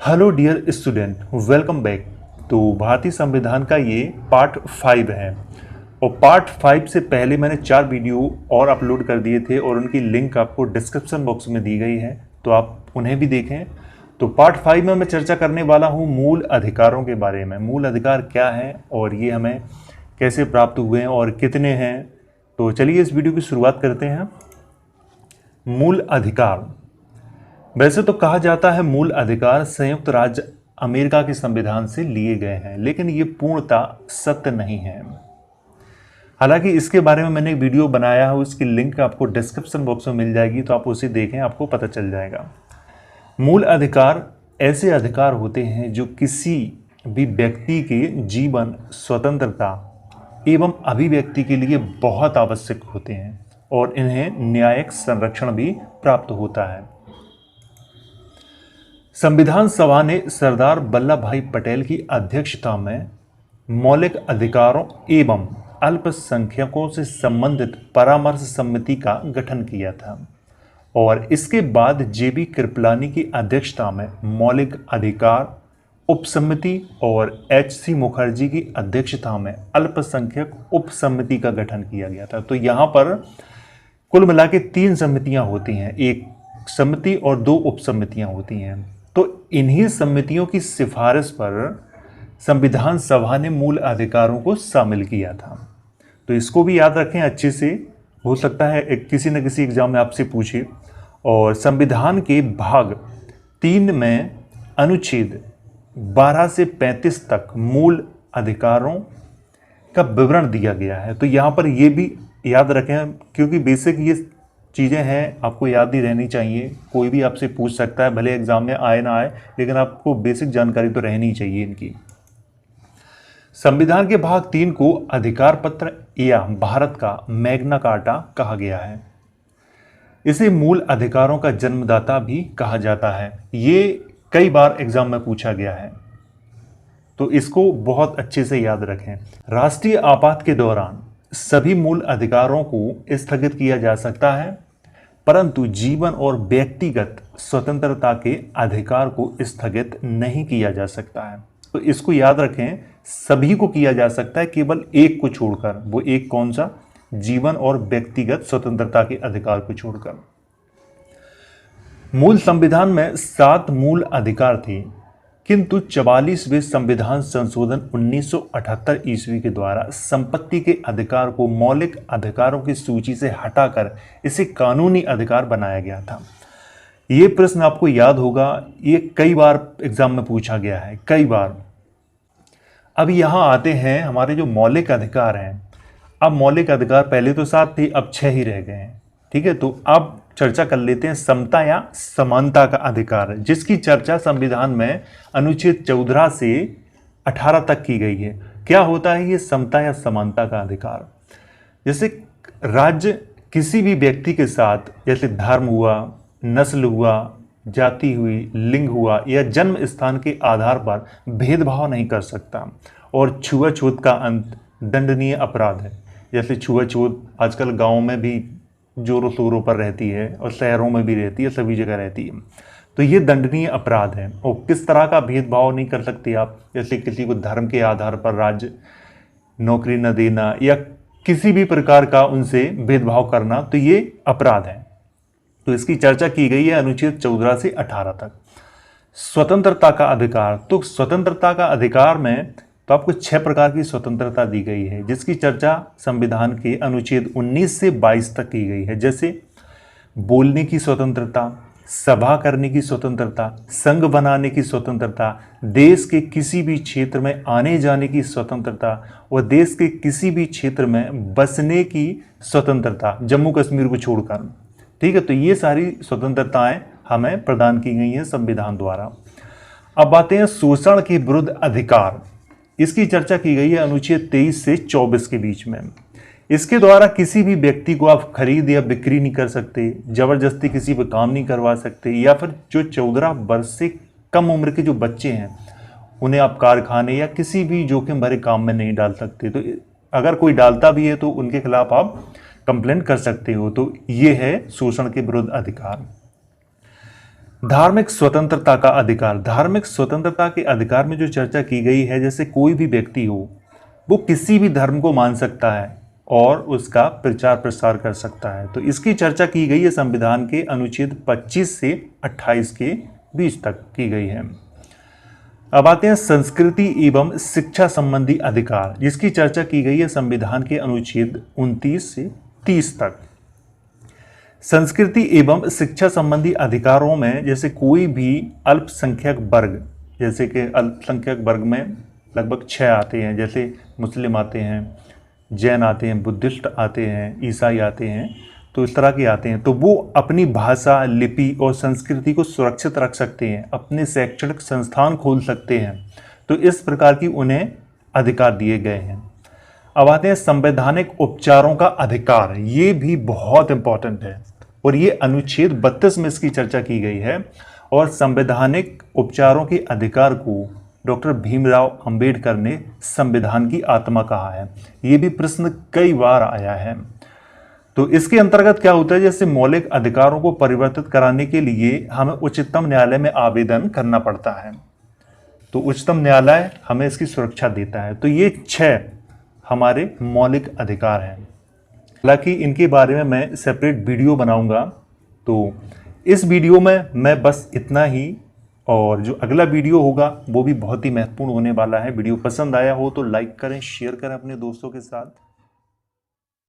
Hello dear student, welcome back. तो भारतीय संविधान का ये पार्ट 5 है और पार्ट 5 से पहले मैंने 4 वीडियो और अपलोड कर दिए थे और उनकी लिंक आपको डिस्क्रिप्शन बॉक्स में दी गई है, तो आप उन्हें भी देखें। तो पार्ट 5 में मैं चर्चा करने वाला हूँ मूल अधिकारों के बारे में। मूल अधिकार क्या है और ये हमें कैसे प्राप्त हुए हैं और कितने हैं। तो चलिए इस वीडियो की शुरुआत करते हैं। मूल अधिकार। वैसे तो कहा जाता है मूल अधिकार संयुक्त राज्य अमेरिका के संविधान से लिए गए हैं, लेकिन ये पूर्णतः सत्य नहीं है। हालांकि इसके बारे में मैंने एक वीडियो बनाया है, उसकी लिंक आपको डिस्क्रिप्शन बॉक्स में मिल जाएगी, तो आप उसे देखें, आपको पता चल जाएगा। मूल अधिकार ऐसे अधिकार होते हैं जो किसी भी व्यक्ति के जीवन, स्वतंत्रता एवं अभिव्यक्ति के लिए बहुत आवश्यक होते हैं और इन्हें न्यायिक संरक्षण भी प्राप्त होता है। संविधान सभा ने सरदार वल्लभ भाई पटेल की अध्यक्षता में मौलिक अधिकारों एवं अल्पसंख्यकों से संबंधित परामर्श समिति का गठन किया था और इसके बाद जेबी कृपलानी की अध्यक्षता में मौलिक अधिकार उपसमिति और एचसी मुखर्जी की अध्यक्षता में अल्पसंख्यक उपसमिति का गठन किया गया था। तो यहाँ पर कुल मिला के 3 समितियाँ होती हैं, एक समिति और 2 उपसमितियाँ होती हैं। तो इन्हीं समितियों की सिफारिश पर संविधान सभा ने मूल अधिकारों को शामिल किया था। तो इसको भी याद रखें अच्छे से, हो सकता है किसी न किसी एग्जाम में आपसे पूछे। और संविधान के भाग 3 में अनुच्छेद 12 से 35 तक मूल अधिकारों का विवरण दिया गया है। तो यहाँ पर ये भी याद रखें, क्योंकि बेसिक ये चीज़ें हैं, आपको याद ही रहनी चाहिए। कोई भी आपसे पूछ सकता है, भले एग्जाम में आए ना आए, लेकिन आपको बेसिक जानकारी तो रहनी चाहिए इनकी। संविधान के भाग 3 को अधिकार पत्र या भारत का मैग्ना कार्टा कहा गया है। इसे मूल अधिकारों का जन्मदाता भी कहा जाता है। ये कई बार एग्जाम में पूछा गया है, तो इसको बहुत अच्छे से याद रखें। राष्ट्रीय आपात के दौरान सभी मूल अधिकारों को स्थगित किया जा सकता है, परंतु जीवन और व्यक्तिगत स्वतंत्रता के अधिकार को स्थगित नहीं किया जा सकता है। तो इसको याद रखें, सभी को किया जा सकता है, केवल एक को छोड़कर। वो एक कौन सा? जीवन और व्यक्तिगत स्वतंत्रता के अधिकार को छोड़कर। मूल संविधान में 7 मूल अधिकार थे, किंतु 44वें संविधान संशोधन 1978 ईस्वी के द्वारा संपत्ति के अधिकार को मौलिक अधिकारों की सूची से हटाकर इसे कानूनी अधिकार बनाया गया था। ये प्रश्न आपको याद होगा, ये कई बार एग्जाम में पूछा गया है, कई बार। अब यहाँ आते हैं हमारे जो मौलिक अधिकार हैं। अब मौलिक अधिकार पहले तो 7 थे, अब 6 ही रह गए हैं। ठीक है, तो अब चर्चा कर लेते हैं समता या समानता का अधिकार, जिसकी चर्चा संविधान में अनुच्छेद 14 से 18 तक की गई है। क्या होता है ये समता या समानता का अधिकार? जैसे राज्य किसी भी व्यक्ति के साथ, जैसे धर्म हुआ, नस्ल हुआ, जाति हुई, लिंग हुआ या जन्म स्थान के आधार पर भेदभाव नहीं कर सकता और छुआछूत का अंत दंडनीय अपराध है। जैसे छुआछूत आजकल गाँव में भी जोरों शोरों पर रहती है और शहरों में भी रहती है, सभी जगह रहती है। तो ये दंडनीय अपराध है। और किस तरह का भेदभाव नहीं कर सकते आप? जैसे किसी को धर्म के आधार पर राज्य नौकरी न देना या किसी भी प्रकार का उनसे भेदभाव करना, तो ये अपराध है। तो इसकी चर्चा की गई है अनुच्छेद 14 से 18 तक। स्वतंत्रता का अधिकार, तो स्वतंत्रता का अधिकार में तो आपको 6 प्रकार की स्वतंत्रता दी गई है, जिसकी चर्चा संविधान के अनुच्छेद 19 से 22 तक की गई है। जैसे बोलने की स्वतंत्रता, सभा करने की स्वतंत्रता, संघ बनाने की स्वतंत्रता, देश के किसी भी क्षेत्र में आने जाने की स्वतंत्रता और देश के किसी भी क्षेत्र में बसने की स्वतंत्रता, जम्मू कश्मीर को छोड़कर। ठीक है, तो ये सारी स्वतंत्रताएं हमें प्रदान की गई हैं संविधान द्वारा। अब आते हैं शोषण के विरुद्ध अधिकार। इसकी चर्चा की गई है अनुच्छेद 23 से 24 के बीच में। इसके द्वारा किसी भी व्यक्ति को आप खरीद या बिक्री नहीं कर सकते, जबरदस्ती किसी पर काम नहीं करवा सकते, या फिर जो 14 वर्ष से कम उम्र के जो बच्चे हैं उन्हें आप कारखाने या किसी भी जोखिम भरे काम में नहीं डाल सकते। तो अगर कोई डालता भी है तो उनके खिलाफ आप कंप्लेंट कर सकते हो। तो ये है शोषण के विरुद्ध अधिकार। धार्मिक स्वतंत्रता का अधिकार। धार्मिक स्वतंत्रता के अधिकार में जो चर्चा की गई है, जैसे कोई भी व्यक्ति हो वो किसी भी धर्म को मान सकता है और उसका प्रचार प्रसार कर सकता है। तो इसकी चर्चा की गई है संविधान के अनुच्छेद 25 से 28 के बीच तक की गई है। अब आते हैं संस्कृति एवं शिक्षा संबंधी अधिकार, जिसकी चर्चा की गई है संविधान के अनुच्छेद 29 से 30 तक। संस्कृति एवं शिक्षा संबंधी अधिकारों में जैसे कोई भी अल्पसंख्यक वर्ग, जैसे कि अल्पसंख्यक वर्ग में लगभग 6 आते हैं, जैसे मुस्लिम आते हैं, जैन आते हैं, बुद्धिस्ट आते हैं, ईसाई आते हैं, तो इस तरह के आते हैं। तो वो अपनी भाषा, लिपि और संस्कृति को सुरक्षित रख सकते हैं, अपने शैक्षणिक संस्थान खोल सकते हैं। तो इस प्रकार की उन्हें अधिकार दिए गए हैं। अब आते हैं संवैधानिक उपचारों का अधिकार। ये भी बहुत इंपॉर्टेंट है और ये अनुच्छेद 32 में इसकी चर्चा की गई है। और संवैधानिक उपचारों के अधिकार को डॉक्टर भीमराव अंबेडकर ने संविधान की आत्मा कहा है। ये भी प्रश्न कई बार आया है। तो इसके अंतर्गत क्या होता है, जैसे मौलिक अधिकारों को परिवर्तित कराने के लिए हमें उच्चतम न्यायालय में आवेदन करना पड़ता है, तो उच्चतम न्यायालय हमें इसकी सुरक्षा देता है। तो ये 6 हमारे मौलिक अधिकार हैं। हालांकि इनके बारे में मैं सेपरेट वीडियो बनाऊंगा, तो इस वीडियो में मैं बस इतना ही, और जो अगला वीडियो होगा वो भी बहुत ही महत्वपूर्ण होने वाला है। वीडियो पसंद आया हो तो लाइक करें, शेयर करें अपने दोस्तों के साथ।